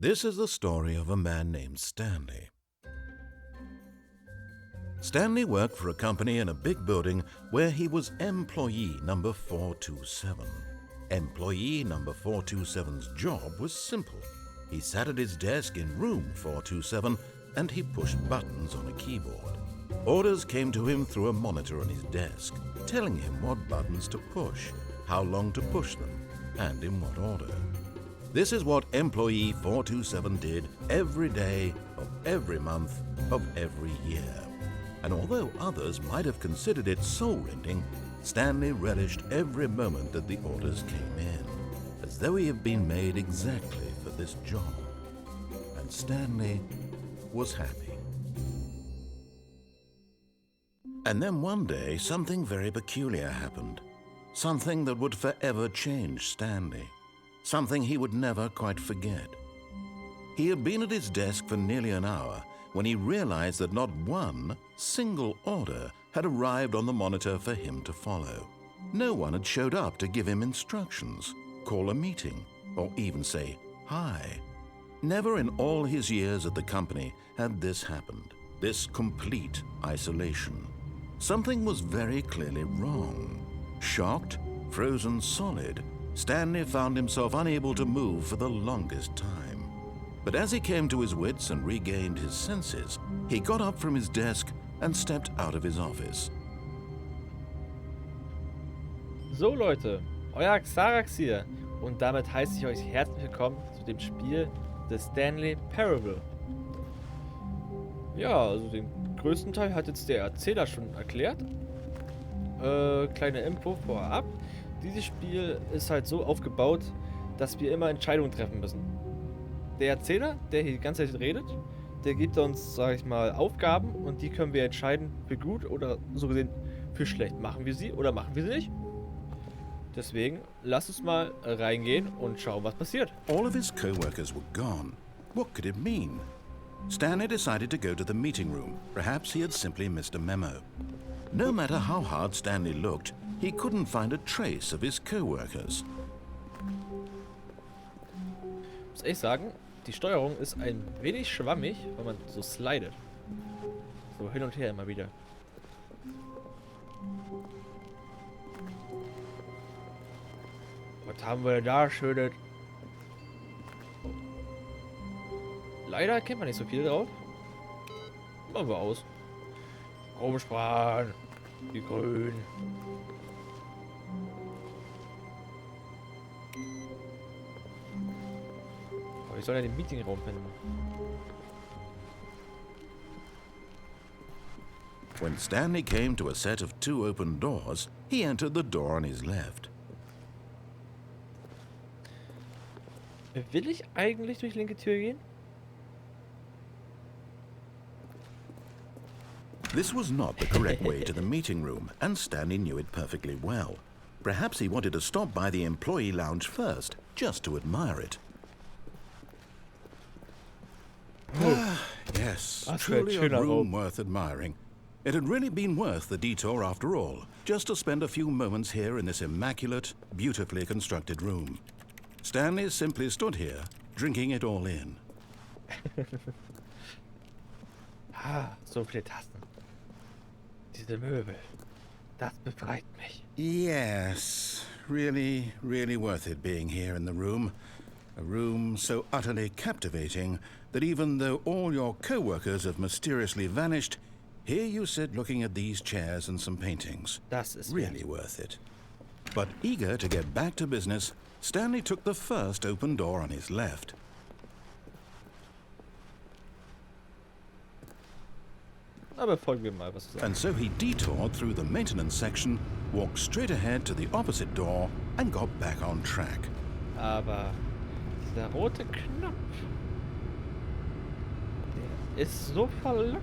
This is the story of a man named Stanley. Stanley worked for a company in a big building where he was employee number 427. Employee number 427's job was simple. He sat at his desk in room 427 and he pushed buttons on a keyboard. Orders came to him through a monitor on his desk, telling him what buttons to push, how long to push them, and in what order. This is what employee 427 did every day of every month of every year. And although others might have considered it soul-rending, Stanley relished every moment that the orders came in, as though he had been made exactly for this job. And Stanley was happy. And then one day, something very peculiar happened. Something that would forever change Stanley. Something he would never quite forget. He had been at his desk for nearly an hour when he realized that not one single order had arrived on the monitor for him to follow. No one had showed up to give him instructions, call a meeting, or even say hi. Never in all his years at the company had this happened, this complete isolation. Something was very clearly wrong. Shocked, frozen solid, Stanley found himself unable to move for the longest time. But as he came to his wits and regained his senses, he got up from his desk and stepped out of his office. So Leute, euer Xarax hier und damit heiße ich euch herzlich willkommen zu dem Spiel The Stanley Parable. Ja, also den größten Teil hat jetzt der Erzähler schon erklärt. Kleine Info vorab. Dieses Spiel ist halt so aufgebaut, dass wir immer Entscheidungen treffen müssen. Der Erzähler, der hier die ganze Zeit redet, der gibt uns, sage ich mal, Aufgaben und die können wir entscheiden für gut oder so gesehen für schlecht. Machen wir sie oder machen wir sie nicht? Deswegen lasst uns mal reingehen und schauen, was passiert. All of his co-workers were gone. What could it mean? Stanley decided to go to the meeting room. Perhaps he had simply missed a memo. No matter how hard Stanley looked, he couldn't find a trace of his co-workers. Muss ich sagen, die Steuerung ist ein wenig schwammig, weil man so slidet. So hin und her immer wieder. Was haben wir da Schönes? Leider erkennt man nicht so viel drauf. Machen wir aus. Rumsparen. Die Grün. Aber ich soll ja den Meetingraum finden. When Stanley came to a set of 2 open doors, he entered the door on his left. Will ich eigentlich durch die linke Tür gehen? This was not the correct way to the meeting room, and Stanley knew it perfectly well. Perhaps he wanted to stop by the employee lounge first, just to admire it. Yes, truly a room worth admiring. It had really been worth the detour after all, just to spend a few moments here in this immaculate, beautifully constructed room. Stanley simply stood here, drinking it all in. So viele Tassen. Diese Möbel. Das befreit mich. Yes, really, really worth it being here in the room. A room so utterly captivating that even though all your co-workers have mysteriously vanished, here you sit looking at these chairs and some paintings. Das ist really worth it. But eager to get back to business, Stanley took the first open door on his left. Aber folgen wir mal, was du sagst. And so he detoured through the maintenance section, walked straight ahead to the opposite door, and got back on track. Aber dieser rote Knopf, der ist so verlockend.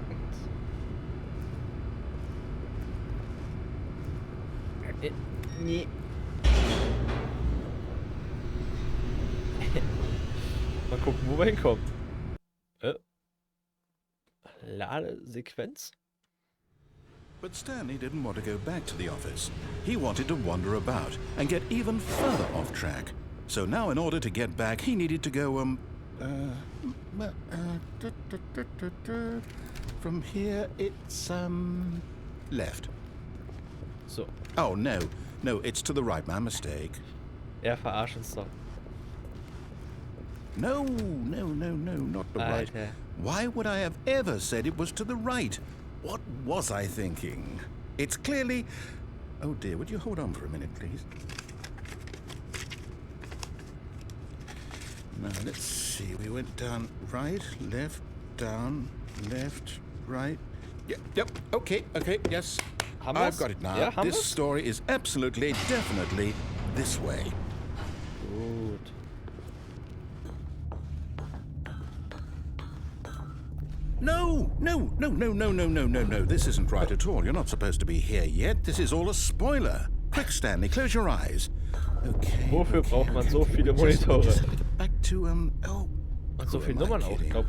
Nee. Mal gucken, wo wir hinkommen. Ladesequenz? But Stanley didn't want to go back to the office. He wanted to wander about and get even further off track. So now in order to get back, he needed to go, From here, it's, left. So. Oh, no. No, it's to the right. My mistake. Er verarscht uns doch. No, not the right. Alter. Why would I have ever said it was to the right? What was I thinking? It's clearly... Oh dear, would you hold on for a minute, please? Now, let's see. We went down right, left, down, left, right. Yep, okay, yes. Haben I've wir's? got it now. Ja, haben This wir's? story is absolutely, definitely this way. Gut. No. This isn't right at all. You're not supposed to be here yet. This is all a spoiler. Quick, Stanley, close your eyes. Okay. Wofür braucht man so viele Monitore? Just get back to, oh. Und so who viele am I Nummern auch. Ich kidding? glaube,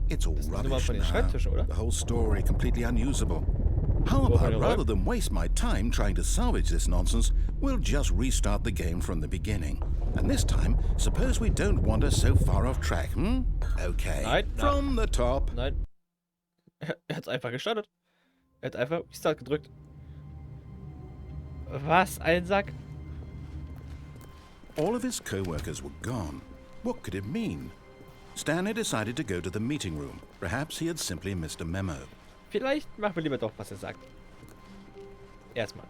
It's all das sind Nummern rubbish von den now. Schreibtischen, oder? The whole story completely unusable. How Wo about, von den rather Räumen? than waste my time trying to salvage this nonsense, we'll just restart the game from the beginning. And this time, suppose we don't wander so far off track, hmm? Okay. Nein, From the top. Nein. Er hat's einfach gestartet. Er hat einfach Restart gedrückt. Was ein Sack. All of his co-workers were gone. What could it mean? Stanley decided to go to the meeting room. Perhaps he had simply missed a memo. Vielleicht machen wir lieber doch, was er sagt. Erstmal.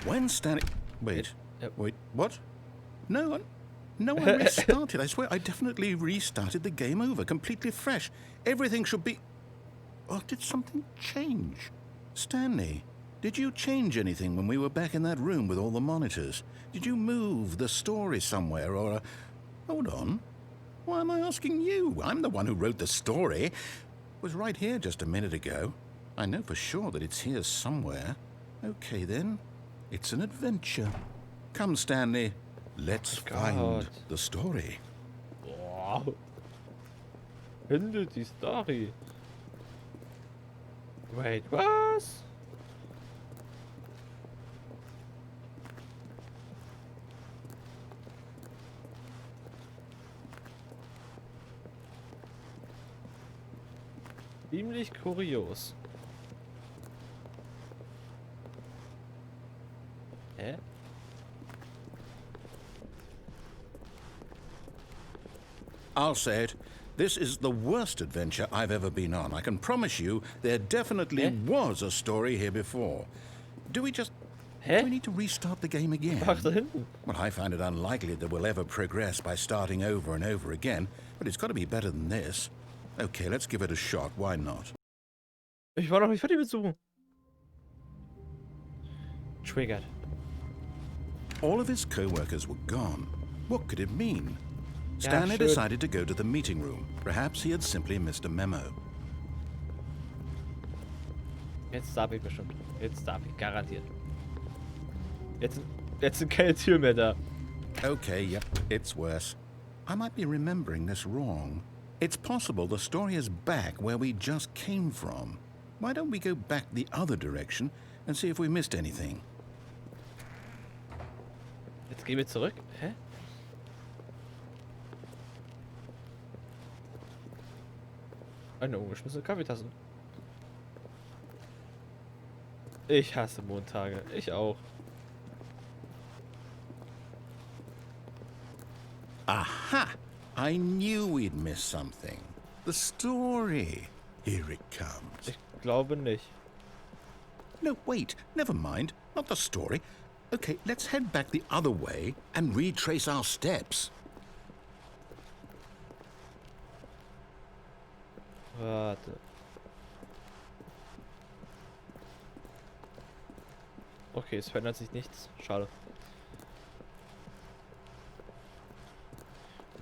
When Stanley... Wait. Yep. Wait, what? No, I restarted. I swear, I definitely restarted the game over, completely fresh. Everything should be... Or did something change? Stanley, did you change anything when we were back in that room with all the monitors? Did you move the story somewhere, or... Hold on. Why am I asking you? I'm the one who wrote the story. It was right here just a minute ago. I know for sure that it's here somewhere. Okay, then. It's an adventure. Come, Stanley. Let's find God. the story. Boah. Finde die Story. Wait, was? Ziemlich kurios. Hä? I'll say it. This is the worst adventure I've ever been on. I can promise you there definitely was a story here before. Do we just... Hä? Do we need to restart the game again? Ach, da hinten. Well, I find it unlikely that we'll ever progress by starting over and over again, but it's got to be better than this. Okay, let's give it a shot. Why not? Ich war noch nicht fertig mit Suchen. Triggered. All of his co-workers were gone. What could it mean? Ja, Stanley schön. decided to go to the meeting room. Perhaps he had simply missed a memo. Jetzt darf ich bestimmt. Jetzt darf ich, garantiert. Jetzt sind keine Türen mehr da. Okay, yep, it's worse. I might be remembering this wrong. It's possible the story is back where we just came from. Why don't we go back the other direction and see if we missed anything? Jetzt gehen wir zurück. Hä? Eine ungeschmissene Kaffeetasse. Ich hasse Montage. Ich auch. Aha! I knew we'd missed something. The story. Here it comes. Ich glaube nicht. No, wait, never mind. Not the story. Okay, let's head back the other way and retrace our steps. Warte. Okay, es verändert sich nichts. Schade.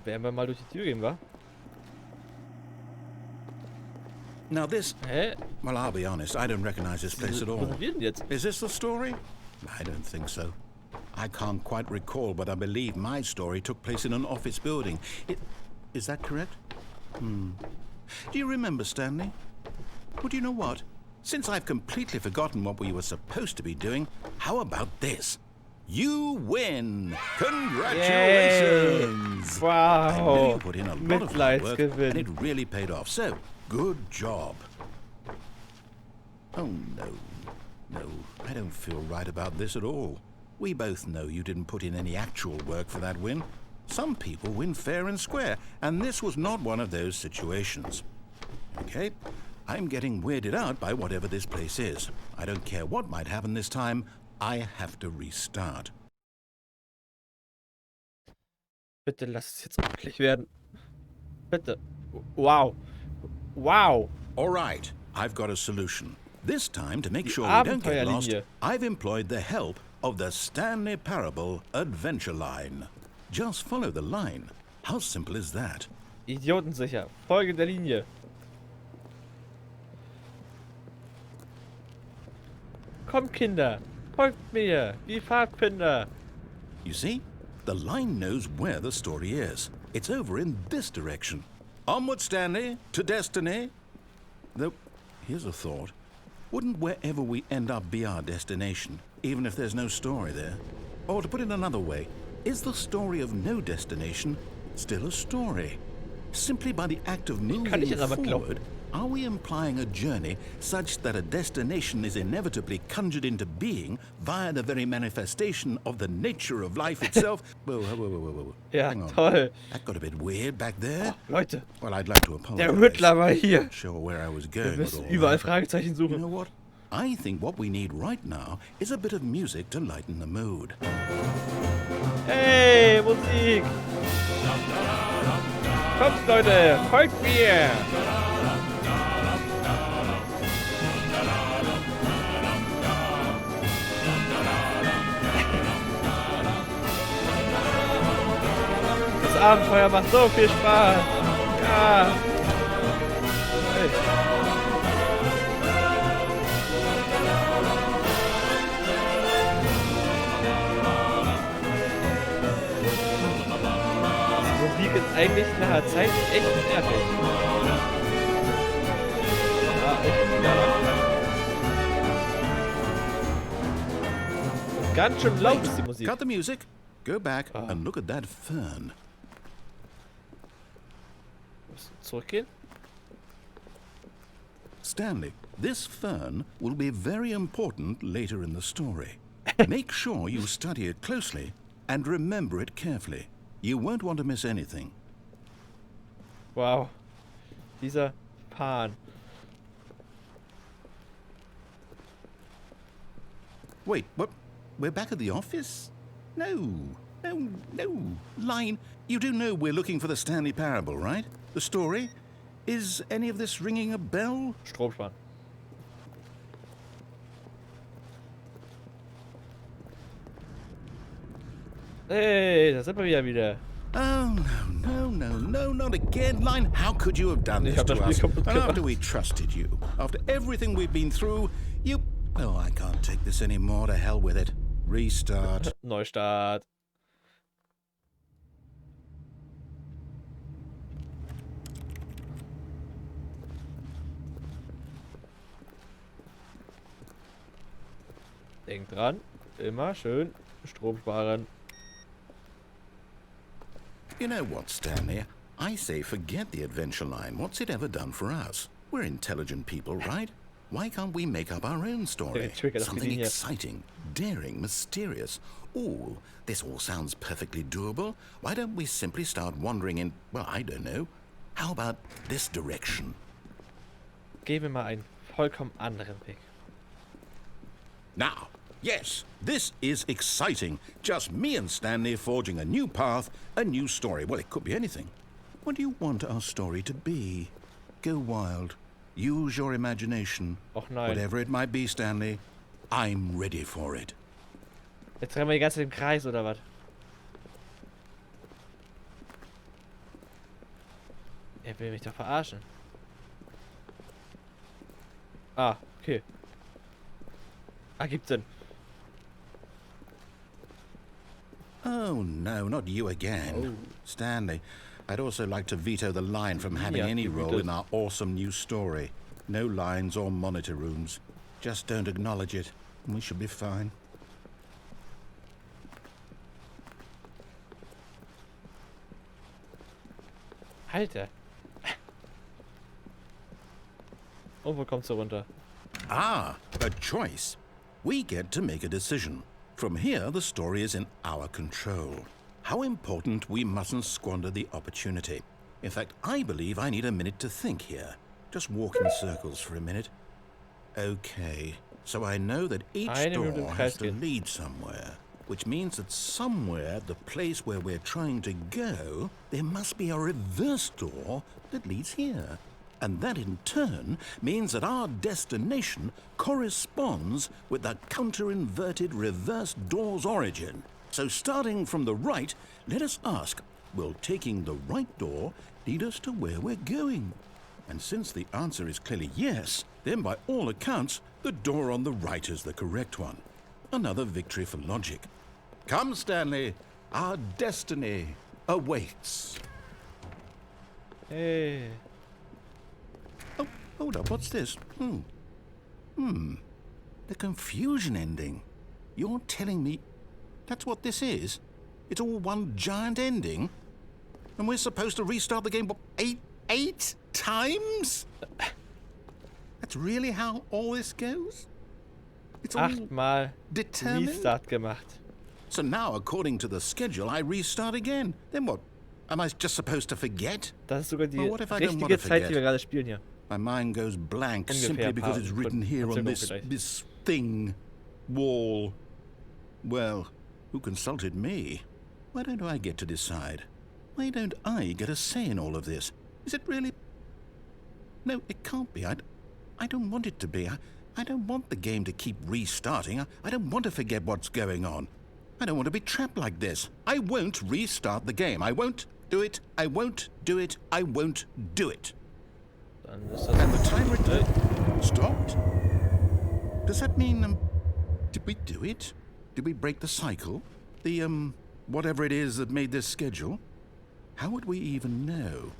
Werden wir mal durch die Tür gehen, wa? Now this... Hä? Well, I'll be honest, I don't recognize this place at Wo all. sind wir denn jetzt? Is this the story? I don't think so. I can't quite recall, but I believe my story took place in an office building. Is that correct? Do you remember, Stanley? Well, do you know what? Since I've completely forgotten what we were supposed to be doing, how about this? You win! Congratulations! Wow! I know you put in a lot of hard work, and Mitleidsgewinn. it really paid off. So, good job. Oh, no. No, I don't feel right about this at all. We both know you didn't put in any actual work for that win. Some people win fair and square, and this was not one of those situations. Okay, I'm getting weirded out by whatever this place is. I don't care what might happen this time. I have to restart. Bitte lass es jetzt ordentlich werden. Bitte. Wow. Wow. All right, I've got a solution. This time, to make Die sure we don't get lost, Abenteuerlinie. I've employed the help of the Stanley Parable Adventure Line. Just follow the line. How simple is that? Idiotensicher. Folge der Linie. Kommt, Kinder. Folgt mir. Wie Pfadfinder. You see? The line knows where the story is. It's over in this direction. Onward, Stanley, to destiny. Though, here's a thought. Wouldn't wherever we end up be our destination, even if there's no story there? Or to put it another way, is the story of no destination still a story? Simply by the act of moving Kann ich jetzt aber glauben. forward, are we implying a journey such that a destination is inevitably conjured into being via the very manifestation of the nature of life itself? Whoa. Ja, Hang on. toll. That got a bit weird back there. Leute, Well, I'd like to apologize. der Rüttler war hier. Not sure where I was Wir going with müssen all überall that. Fragezeichen You know suchen. what? I think what we need right now is a bit of music to lighten the mood. Hey, Musik. Kommt, Leute. Folgt mir. Das Abenteuer macht so viel Spaß. Ja. Hey. Die Musik ist eigentlich nach der Zeit echt nervig. Ja, echt klar. Ganz schön laut ist die Musik. Cut the music. Go back Ah. and look at that fern. Müssen wir zurückgehen? Stanley, this fern will be very important later in the story. Make sure you study it closely and remember it carefully. You won't want to miss anything. Wow. Dieser Pan. Wait, what? We're back at the office? No. Line, you do know we're looking for the Stanley Parable, right? The story? Is any of this ringing a bell? Strom sparen. Hey, da sind wir wieder. Oh, no, not again. Line, how could you have done Ich this hab to das Spiel us? kaputt And after gemacht. we trusted you, after everything we've been through, you... Oh, I can't take this anymore. To hell with it. Restart. Neustart. Denk dran, immer schön Strom sparen. You know what, Stanley? I say forget the adventure line. What's it ever done for us? We're intelligent people, right? Why can't we make up our own story? Trigger, das Something geht hier. exciting, daring, mysterious. Oh, this all sounds perfectly doable. Why don't we simply start wandering in, well, I don't know. How about this direction? Gehen wir mal einen vollkommen anderen Weg. Now, yes, this is exciting. Just me and Stanley forging a new path, a new story. Well, it could be anything. What do you want our story to be? Go wild. Use your imagination. Och nein. Whatever it might be, Stanley, I'm ready for it. Jetzt rennen wir die ganze Zeit im Kreis, oder was? Er will mich doch verarschen. Ah, okay. Ah, gibt Sinn. Oh, no, not you again. Stanley, I'd also like to veto the line from having Yeah, any you role veto. in our awesome new story. No lines or monitor rooms. Just don't acknowledge it, and we should be fine. Alter. Und wo kommst du runter? Ah, a choice. We get to make a decision. From here, the story is in our control. How important we mustn't squander the opportunity. In fact, I believe I need a minute to think here. Just walk in circles for a minute. Okay, so I know that each Eine Minute im door Kreis has to gehen. lead somewhere, which means that somewhere at the place where we're trying to go, there must be a reverse door that leads here. And that in turn means that our destination corresponds with the counter-inverted reverse door's origin. So starting from the right, let us ask, will taking the right door lead us to where we're going? And since the answer is clearly yes, then by all accounts, the door on the right is the correct one. Another victory for logic. Come, Stanley, our destiny awaits. Hey. Oh, hold up, what's this? The confusion ending. You're telling me that's what this is? It's all one giant ending? And we're supposed to restart the game, what, eight times? That's really how all this goes? It's all 8-mal determined? Restart gemacht. So now, according to the schedule, I restart again. Then what? Am I just supposed to forget? Das ist sogar die Well, what if I don't richtige wanna Zeit, die forget? wir gerade spielen hier. My mind goes blank Ungefähr simply ein because paar it's written here on this vielleicht. thing, wall. Well, who consulted me? Why don't I get to decide? Why don't I get a say in all of this? Is it really? No, it can't be. I don't want it to be. I don't want the game to keep restarting. I don't want to forget what's going on. I don't want to be trapped like this. I won't restart the game. I won't do it. I won't do it. I won't do it. Dann ist das And the timer stopped? Does that mean, did we do it? Did we break the cycle? The, whatever it is that made this schedule? How would we even know?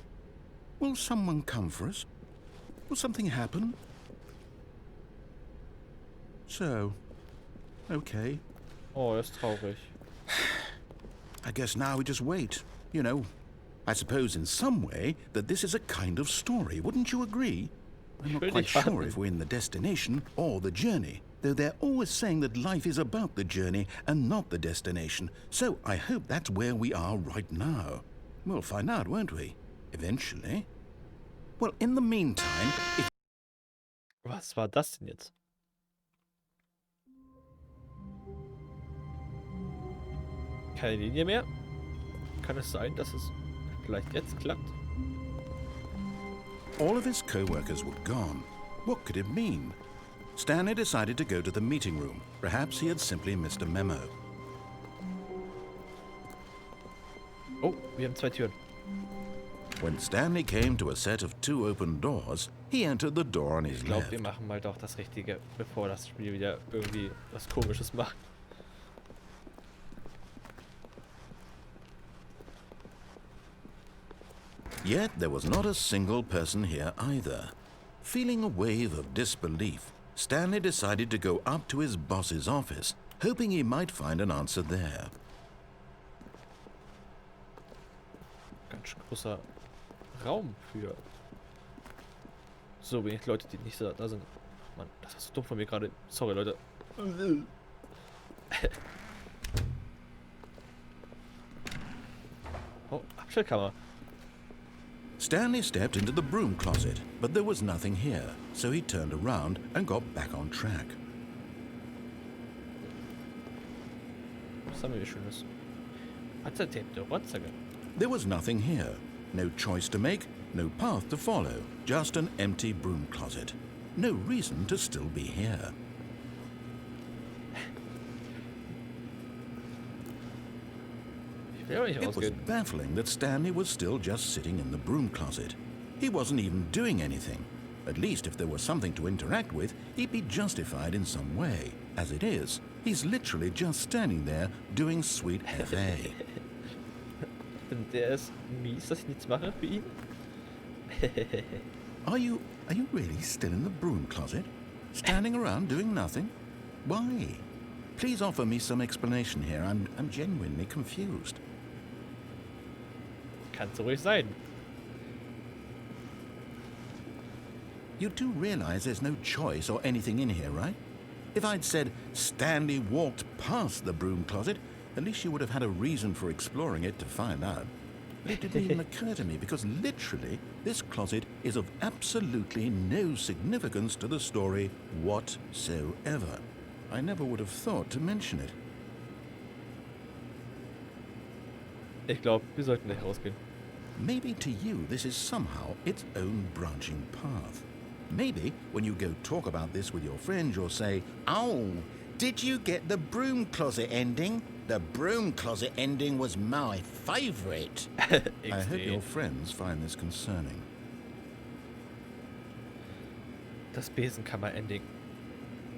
Will someone come for us? Will something happen? So, okay. Oh, das ist traurig. I guess now we just wait. You know, I suppose in some way that this is a kind of story. Wouldn't you agree? I'm not will quite nicht sure warten. if we're in the destination or the journey, though they're always saying that life is about the journey and not the destination. So I hope that's where we are right now. We'll find out, won't we? Eventually. Well, in the meantime, if Was war das denn jetzt? Keine Linie mehr? Kann es sein, dass es vielleicht jetzt klappt? all of his co-workers were gone, what could it mean? Stanley decided to go to the meeting room. Perhaps he had simply missed a memo. Oh, wir haben 2 Türen. When Stanley came to a set of 2 open doors, he entered the door on his Ich glaube, left. wir machen mal doch das Richtige, bevor das Spiel wieder irgendwie was Komisches macht. Yet there was not a single person here either. Feeling a wave of disbelief, Stanley decided to go up to his boss's office, hoping he might find an answer there. Ganz schön großer Raum für so wenig Leute, die nicht da sind. Mann, das war so dumm von mir gerade. Sorry, Leute. Oh, Abstellkammer. Stanley stepped into the broom closet, but there was nothing here, so he turned around and got back on track. Was haben wir hier Schönes? Acetate, Rotzage. There was nothing here. No choice to make, no path to follow, just an empty broom closet. No reason to still be here. Ich will aber nicht It was rausgehen. baffling that Stanley was still just sitting in the broom closet. He wasn't even doing anything. At least if there was something to interact with, he'd be justified in some way. As it is, he's literally just standing there doing sweet FA. Und der ist mies, dass ich nichts mache für ihn. Are you really still in the broom closet? Standing around doing nothing? Why? Please offer me some explanation here. I'm genuinely confused. Kann so ruhig sein. You do realize there's no choice or anything in here, right? If I'd said Stanley walked past the broom closet, at least you would have had a reason for exploring it to find out. But it didn't even occur to me because literally this closet is of absolutely no significance to the story whatsoever. I never would have thought to mention it. Ich glaube, wir sollten gleich rausgehen. Maybe to you this is somehow its own branching path. Maybe when you go talk about this with your friends, you'll say, "Oh, did you get the broom closet ending? The broom closet ending was my favorite." I hope your friends find this concerning. Das Besenkammer-Ending.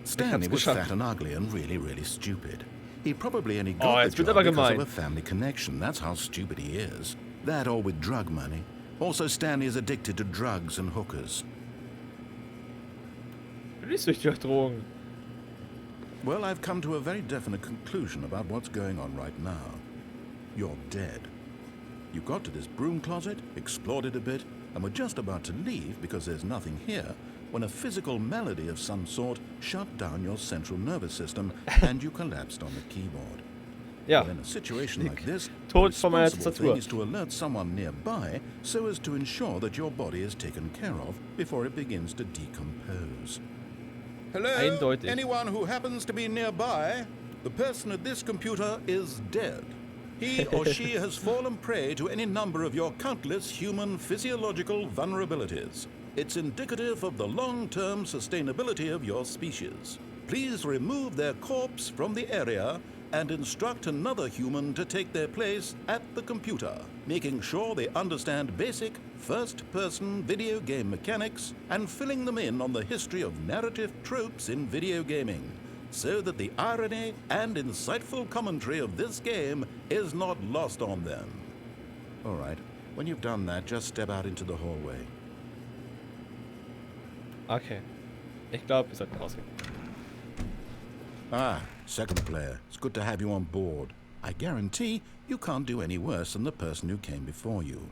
Stanley was fat and ugly and really stupid. He probably only Oh, got jetzt the wird job aber because gemein. of a family connection. That's how stupid he is. That or with drug money. Also, Stanley is addicted to drugs and hookers. Ich bin nicht süchtig auf Drogen. Well, I've come to a very definite conclusion about what's going on right now. You're dead. You got to this broom closet, explored it a bit, and were just about to leave because there's nothing here, when a physical malady of some sort shut down your central nervous system and you collapsed on the keyboard. Ja. Well, in a situation like this, the Tod vor meiner responsible thing Tastatur. is to alert someone nearby so as to ensure that your body is taken care of before it begins to decompose. Hello? Eindeutig. Anyone who happens to be nearby? The person at this computer is dead. He or she has fallen prey to any number of your countless human physiological vulnerabilities. It's indicative of the long-term sustainability of your species. Please remove their corpse from the area and instruct another human to take their place at the computer, making sure they understand basic first-person video game mechanics and filling them in on the history of narrative tropes in video gaming, so that the irony and insightful commentary of this game is not lost on them. All right, when you've done that, just step out into the hallway. Okay. Ich glaube, wir sollten rausgehen. Ah, second player. It's good to have you on board. I guarantee you can't do any worse than the person who came before you.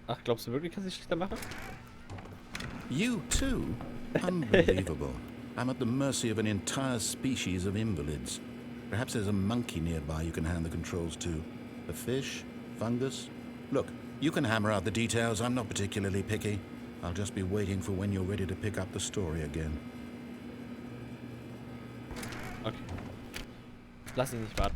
Ach, glaubst du wirklich, dass ich schlechter mache? You too? Unbelievable. I'm at the mercy of an entire species of invalids. Perhaps there's a monkey nearby you can hand the controls to. A fish? Fungus? Look, you can hammer out the details. I'm not particularly picky. I'll just be waiting for when you're ready to pick up the story again. Okay. Lass ihn nicht warten.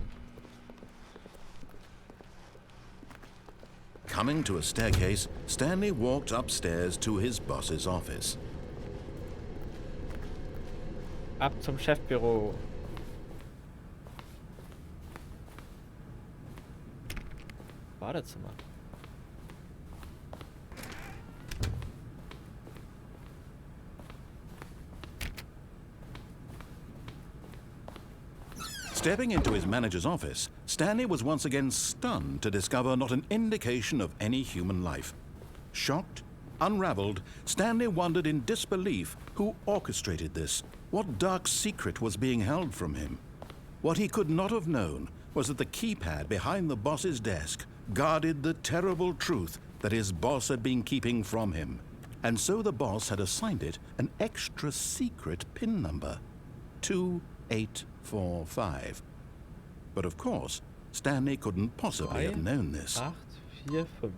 Coming to a staircase, Stanley walked upstairs to his boss's office. Ab zum Chefbüro. Badezimmer. Stepping into his manager's office, Stanley was once again stunned to discover not an indication of any human life. Shocked, unraveled, Stanley wondered in disbelief who orchestrated this, what dark secret was being held from him. What he could not have known was that the keypad behind the boss's desk guarded the terrible truth that his boss had been keeping from him. And so the boss had assigned it an extra secret PIN number, 2845. But of course, Stanley couldn't possibly have known this. 845.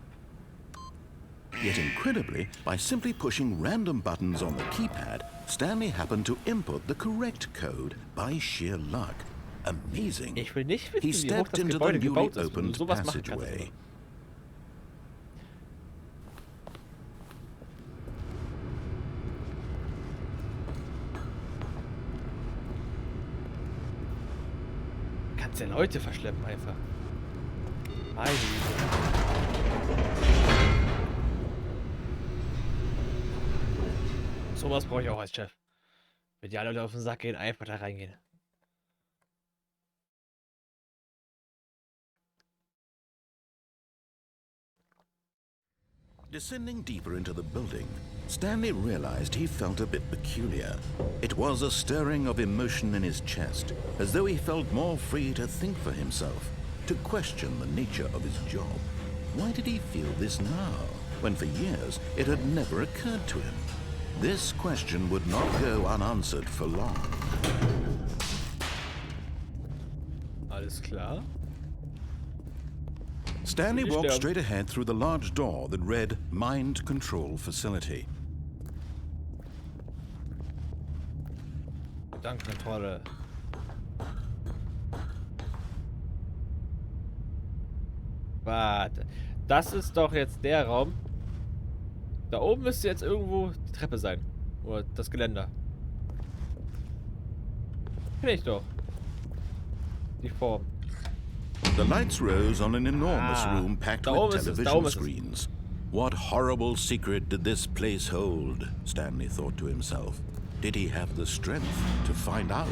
Yet incredibly, by simply pushing random buttons on the keypad, Stanley happened to input the correct code by sheer luck. Amazing. Ich will nicht He wissen, wie hoch stepped das into the Gebäude newly gebaut ist, wenn opened du sowas machen kannst. passageway. Kannst ja Leute verschleppen einfach. Meine Güte. Sowas brauche ich auch als Chef. Wenn die alle Leute auf den Sack gehen, einfach da reingehen. Descending deeper into the building, Stanley realized he felt a bit peculiar. It was a stirring of emotion in his chest, as though he felt more free to think for himself, to question the nature of his job. Why did he feel this now, when for years it had never occurred to him? This question would not go unanswered for long. Alles klar. Stanley Will ich walked sterben? straight ahead through the large door that read Mind Control Facility. Gedankenkontrolle. Warte. Das ist doch jetzt der Raum. Da oben müsste jetzt irgendwo die Treppe sein. Oder das Geländer. Kenn ich doch. Die Form. The lights rose on an enormous room packed da with oben ist es, da television oben ist es. screens. What horrible secret did this place hold? Stanley thought to himself. Did he have the strength to find out?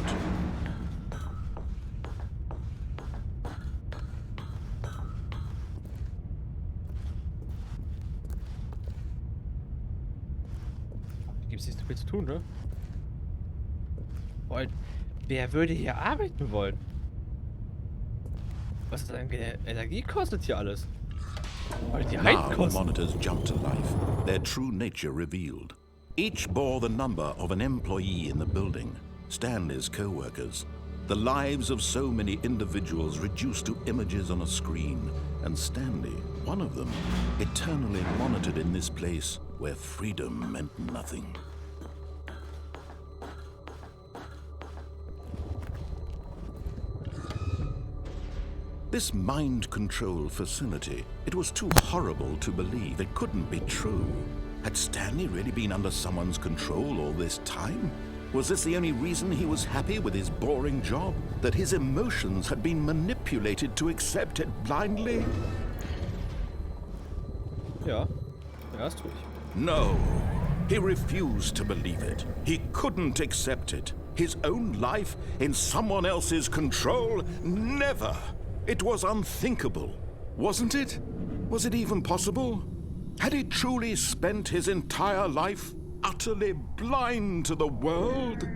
Gibt's nicht so viel zu tun, ne? Und wer würde hier arbeiten wollen? Was ist an Energie kostet hier alles? Weil die Now Heiden the kosten. monitors jumped to life, their true nature revealed. Each bore the number of an employee in the building, Stanley's co-workers. The lives of so many individuals reduced to images on a screen, and Stanley, one of them, eternally monitored in this place where freedom meant nothing. This mind control facility, it was too horrible to believe. It couldn't be true. Had Stanley really been under someone's control all this time? Was this the only reason he was happy with his boring job? That his emotions had been manipulated to accept it blindly? Ja, das tue ich. No. He refused to believe it. He couldn't accept it. His own life in someone else's control? Never. It was unthinkable, wasn't it? Was it even possible? Had he truly spent his entire life utterly blind to the world?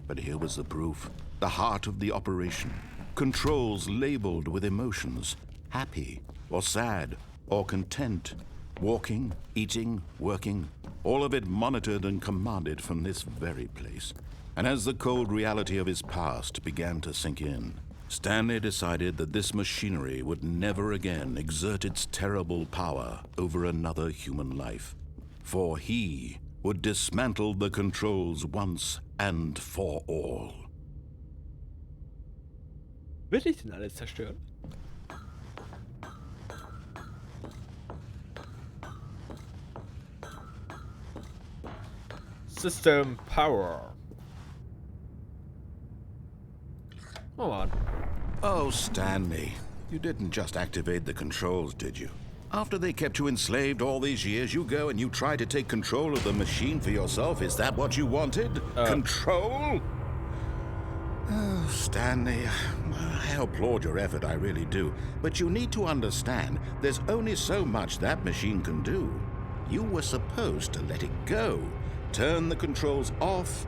But here was the proof. The heart of the operation. Controls labeled with emotions. Happy, or sad, or content. Walking, eating, working. All of it monitored and commanded from this very place. And as the cold reality of his past began to sink in, Stanley decided that this machinery would never again exert its terrible power over another human life. For he would dismantle the controls once and for all. Will ich denn alles zerstören? System Power. Oh man. Oh, Stanley, you didn't just activate the controls, did you? After they kept you enslaved all these years, you go and you try to take control of the machine for yourself? Is that what you wanted? Control? Oh, Stanley, I applaud your effort, I really do. But you need to understand, there's only so much that machine can do. You were supposed to let it go, turn the controls off,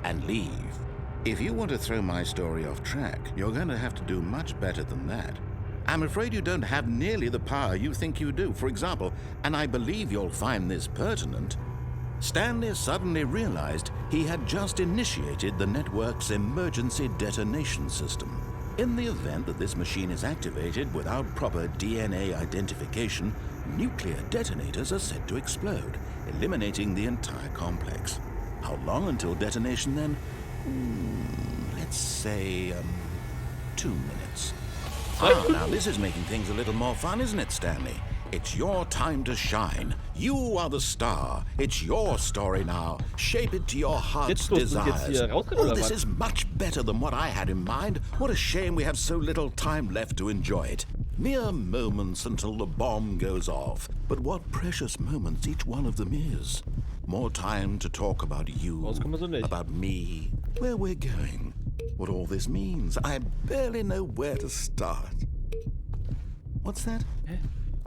and leave. If you want to throw my story off track, you're going to have to do much better than that. I'm afraid you don't have nearly the power you think you do. For example, and I believe you'll find this pertinent, Stanley suddenly realized he had just initiated the network's emergency detonation system. In the event that this machine is activated without proper DNA identification, nuclear detonators are said to explode, eliminating the entire complex. How long until detonation then? Let's say, 2 minutes. Now this is making things a little more fun, isn't it, Stanley? It's your time to shine. You are the star. It's your story now. Shape it to your heart's desires. Oh, this is much better than what I had in mind. What a shame we have so little time left to enjoy it. Mere moments until the bomb goes off. But what precious moments each one of them is. More time to talk about you, about me, where we're going, what all this means. I barely know where to start. What's that?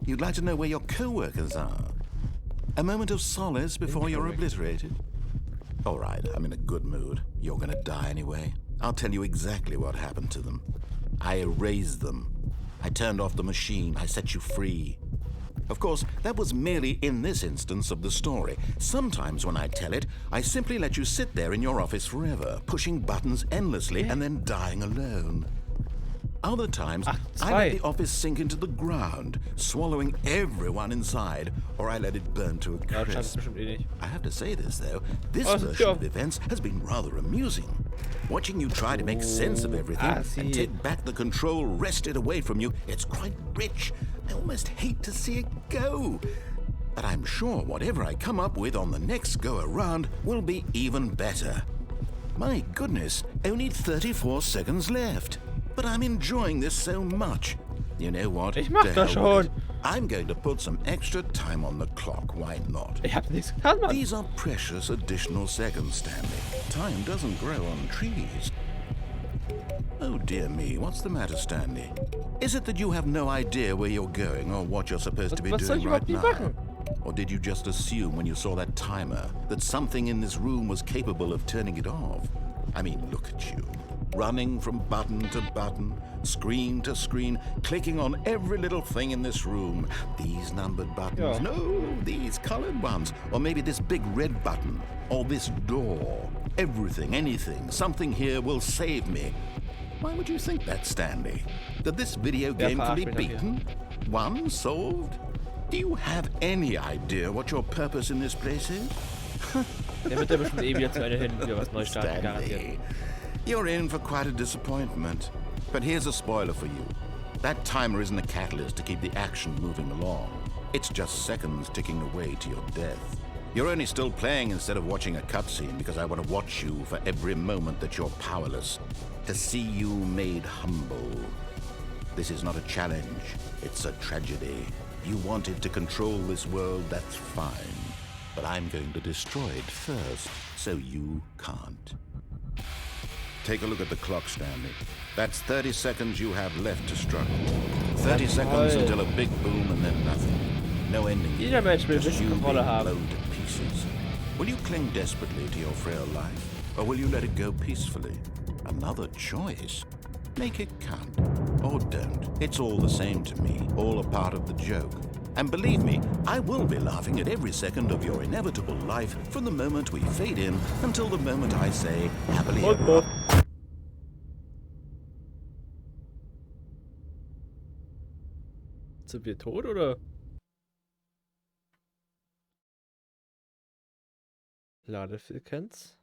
You'd like to know where your co-workers are? A moment of solace before you're obliterated? All right, I'm in a good mood. You're gonna die anyway. I'll tell you exactly what happened to them. I erased them. I turned off the machine. I set you free. Of course, that was merely in this instance of the story. Sometimes when I tell it, I simply let you sit there in your office forever, pushing buttons endlessly and then dying alone. Other times, I let the office sink into the ground, swallowing everyone inside, or I let it burn to a crisp. I have to say this, though. This version of events has been rather amusing. Watching you try to make sense of everything and take back the control wrested away from you, it's quite rich. I almost hate to see it go. But I'm sure whatever I come up with on the next go-around will be even better. My goodness, only 34 seconds left. But I'm enjoying this so much. You know what? Ich mach das schon. I'm going to put some extra time on the clock. Why not? Ich hab nichts getan, Mann. These are precious additional seconds, Stanley. Time doesn't grow on trees. Oh dear me, what's the matter, Stanley? Is it that you have no idea where you're going or what you're supposed to be doing right now? Or did you just assume when you saw that timer that something in this room was capable of turning it off? I mean, look at you. Running from button to button, screen to screen, clicking on every little thing in this room. These numbered buttons, no, these colored ones. Or maybe this big red button, or this door. Everything, anything, something here will save me. Why would you think that, Stanley? That this video game can be beaten? Won? Solved? Do you have any idea what your purpose in this place is? Der wird ja bestimmt eh wieder zu Ende hin wieder was Neues starten, garantiert. You're in for quite a disappointment. But here's a spoiler for you. That timer isn't a catalyst to keep the action moving along. It's just seconds ticking away to your death. You're only still playing instead of watching a cutscene because I want to watch you for every moment that you're powerless. To see you made humble. This is not a challenge. It's a tragedy. You wanted to control this world, that's fine. But I'm going to destroy it first, so you can't. Take a look at the clock, Stanley. That's 30 seconds you have left to struggle. 30 seconds until a big boom and then nothing. No ending. Jeder Mensch will Just you being Kontrolle haben. blown to pieces. Will you cling desperately to your frail life, or will you let it go peacefully? Another choice. Make it count. Or don't. It's all the same to me. All a part of the joke. And believe me, I will be laughing at every second of your inevitable life from the moment we fade in until the moment I say happily ever after. Sind wir tot, oder? Ladefrequenz.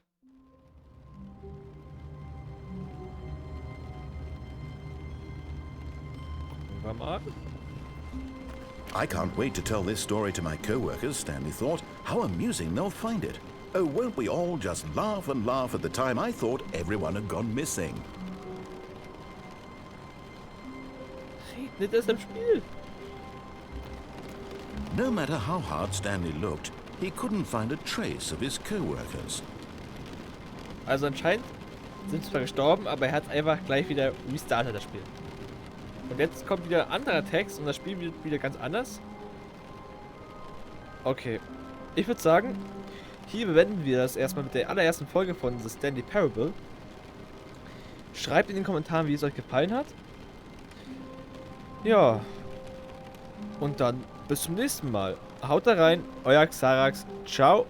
Gucken wir mal. I can't wait to tell this story to my co-workers, Stanley thought. How amusing they'll find it. Oh, won't we all just laugh and laugh at the time I thought everyone had gone missing. Regnet es im Spiel? No matter how hard Stanley looked, he couldn't find a trace of his co-workers. Also anscheinend sind sie zwar gestorben, aber er hat einfach gleich wieder restartet, das Spiel. Und jetzt kommt wieder ein anderer Text und das Spiel wird wieder ganz anders. Okay. Ich würde sagen, hier beenden wir das erstmal mit der allerersten Folge von The Stanley Parable. Schreibt in den Kommentaren, wie es euch gefallen hat. Ja. Und dann bis zum nächsten Mal. Haut da rein, euer Xarax. Ciao.